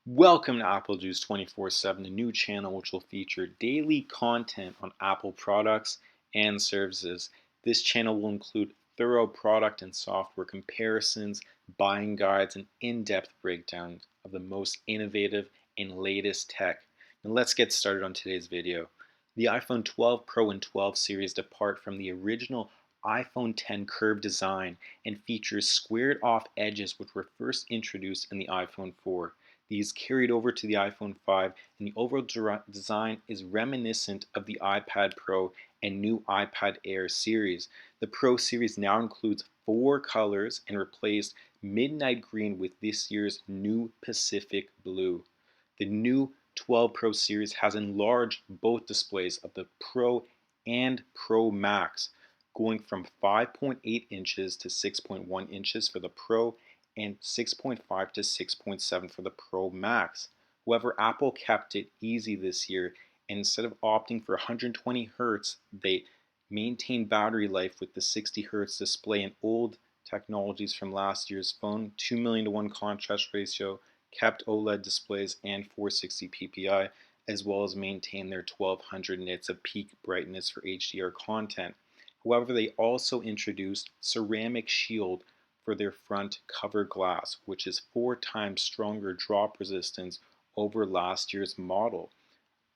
Welcome to Apple Juice 24/7, the new channel which will feature daily content on Apple products and services. This channel will include thorough product and software comparisons, buying guides, and in-depth breakdowns of the most innovative and latest tech. Now let's get started on today's video. The iPhone 12 Pro and 12 series depart from the original iPhone 10 curved design and features squared off edges which were first introduced in the iPhone 4. These carried over to the iPhone 5, and the overall design is reminiscent of the iPad Pro and new iPad Air series. The Pro series now includes 4 colors and replaced midnight green with this year's new Pacific blue. The new 12 Pro series has enlarged both displays of the Pro and Pro Max, going from 5.8 inches to 6.1 inches for the Pro and 6.5 to 6.7 for the Pro Max. However, Apple kept it easy this year, and instead of opting for 120 Hz, they maintained battery life with the 60 Hz display and old technologies from last year's phone, 2 million to 1 contrast ratio, kept OLED displays and 460 ppi, as well as maintained their 1200 nits of peak brightness for HDR content. However, they also introduced ceramic shield for their front cover glass, which is 4 times stronger drop resistance over last year's model.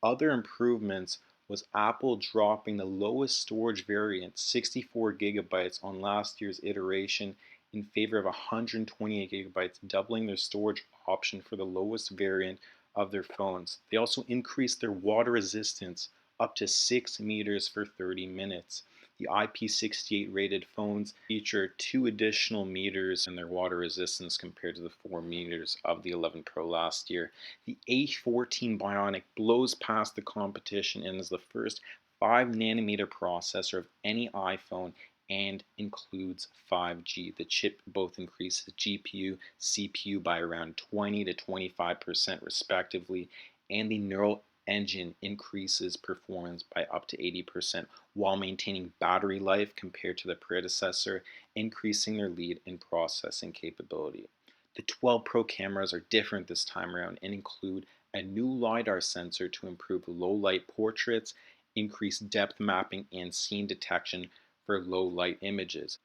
Other improvements was Apple dropping the lowest storage variant, 64 gigabytes, on last year's iteration in favor of 128 gigabytes, doubling their storage option for the lowest variant of their phones. They also increased their water resistance up to 6 meters for 30 minutes. The IP68 rated phones feature 2 additional meters in their water resistance compared to the 4 meters of the 11 Pro last year. The A14 Bionic blows past the competition and is the first 5 nanometer processor of any iPhone and includes 5G. The chip both increases GPU, CPU by around 20 to 25% respectively, and the neural engine increases performance by up to 80% while maintaining battery life compared to the predecessor, increasing their lead in processing capability. The 12 Pro cameras are different this time around and include a new LiDAR sensor to improve low light portraits, increase depth mapping, and scene detection for low light images.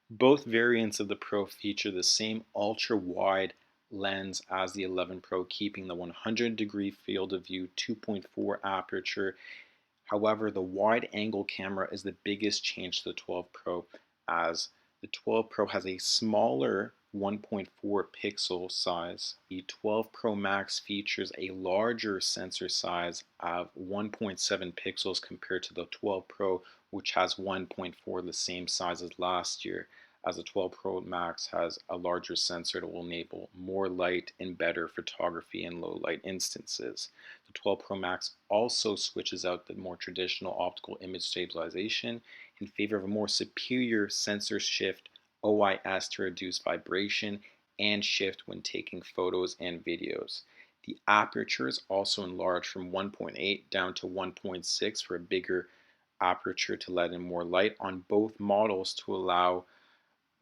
Both variants of the Pro feature the same ultra wide lens as the 11 Pro, keeping the 100-degree field of view 2.4 aperture. However, the wide angle camera is the biggest change to the 12 Pro, as the 12 Pro has a smaller 1.4 pixel size. The 12 Pro Max features a larger sensor size of 1.7 pixels compared to the 12 Pro, which has 1.4, the same size as last year, as the 12 Pro Max has a larger sensor that will enable more light and better photography in low light instances. The 12 Pro Max also switches out the more traditional optical image stabilization in favor of a more superior sensor shift OIS to reduce vibration and shift when taking photos and videos. The aperture is also enlarged from 1.8 down to 1.6 for a bigger aperture to let in more light on both models to allow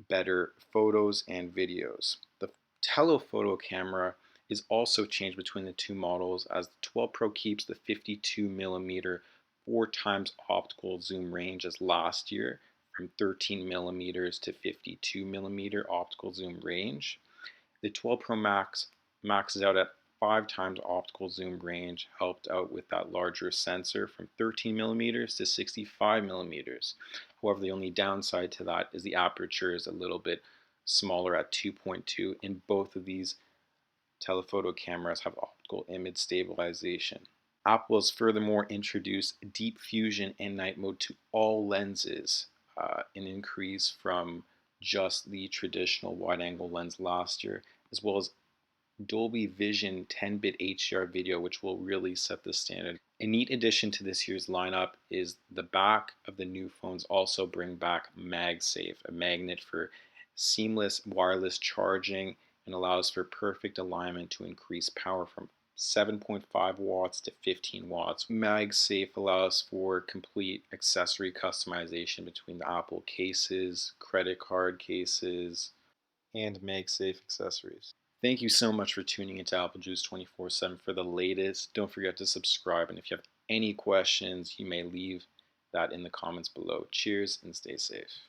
better photos and videos. The telephoto camera is also changed between the two models, as the 12 Pro keeps the 52mm 4 times optical zoom range as last year, from 13mm to 52mm optical zoom range. The 12 Pro Max maxes out at 5 times optical zoom range, helped out with that larger sensor from 13mm to 65mm. However, the only downside to that is the aperture is a little bit smaller at 2.2, and both of these telephoto cameras have optical image stabilization. Apple has furthermore introduced deep fusion and night mode to all lenses, an increase from just the traditional wide angle lens last year, as well as Dolby Vision 10-bit HDR video, which will really set the standard. A neat addition to this year's lineup is the back of the new phones also bring back MagSafe, a magnet for seamless wireless charging, and allows for perfect alignment to increase power from 7.5 watts to 15 watts. MagSafe allows for complete accessory customization between the Apple cases, credit card cases, and MagSafe accessories. Thank you so much for tuning into Apple Juice 24/7 for the latest. Don't forget to subscribe, and if you have any questions, you may leave that in the comments below. Cheers and stay safe.